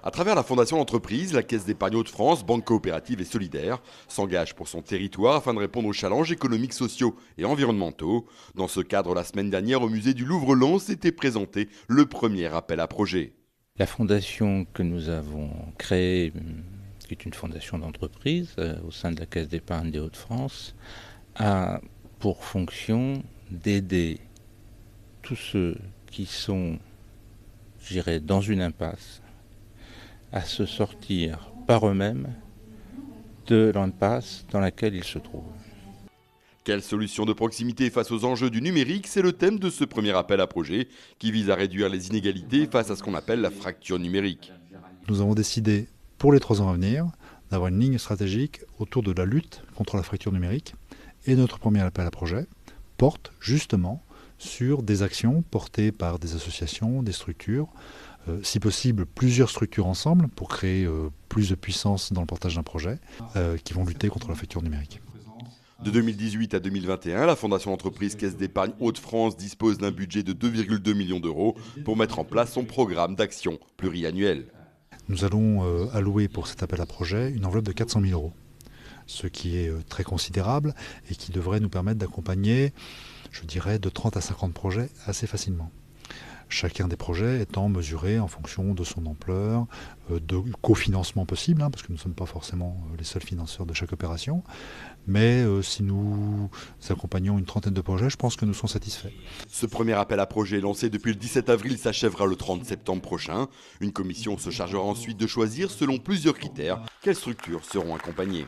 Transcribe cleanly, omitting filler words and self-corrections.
À travers la Fondation d'entreprise, la Caisse d'épargne Hauts-de-France, banque coopérative et solidaire, s'engage pour son territoire afin de répondre aux challenges économiques, sociaux et environnementaux. Dans ce cadre, la semaine dernière, au musée du Louvre-Lens était présenté le premier appel à projet. La fondation que nous avons créée, qui est une fondation d'entreprise au sein de la Caisse d'épargne des Hauts-de-France, a pour fonction d'aider tous ceux qui sont, je dirais, dans une impasse, à se sortir par eux-mêmes de l'impasse dans laquelle ils se trouvent. Quelle solution de proximité face aux enjeux du numérique? C'est le thème de ce premier appel à projet qui vise à réduire les inégalités face à ce qu'on appelle la fracture numérique. Nous avons décidé pour les 3 ans à venir d'avoir une ligne stratégique autour de la lutte contre la fracture numérique. Et notre premier appel à projet porte justement sur des actions portées par des associations, des structures, si possible plusieurs structures ensemble pour créer plus de puissance dans le portage d'un projet, qui vont lutter contre la fracture numérique. De 2018 à 2021, la Fondation d'entreprise Caisse d'épargne Hauts-de-France dispose d'un budget de 2,2 millions d'euros pour mettre en place son programme d'action pluriannuel. Nous allons allouer pour cet appel à projet une enveloppe de 400 000 euros, ce qui est très considérable et qui devrait nous permettre d'accompagner, je dirais, de 30 à 50 projets assez facilement. Chacun des projets étant mesuré en fonction de son ampleur, de cofinancement possible, parce que nous ne sommes pas forcément les seuls financeurs de chaque opération. Mais si nous accompagnons une trentaine de projets, je pense que nous sommes satisfaits. Ce premier appel à projet lancé depuis le 17 avril s'achèvera le 30 septembre prochain. Une commission se chargera ensuite de choisir, selon plusieurs critères, quelles structures seront accompagnées.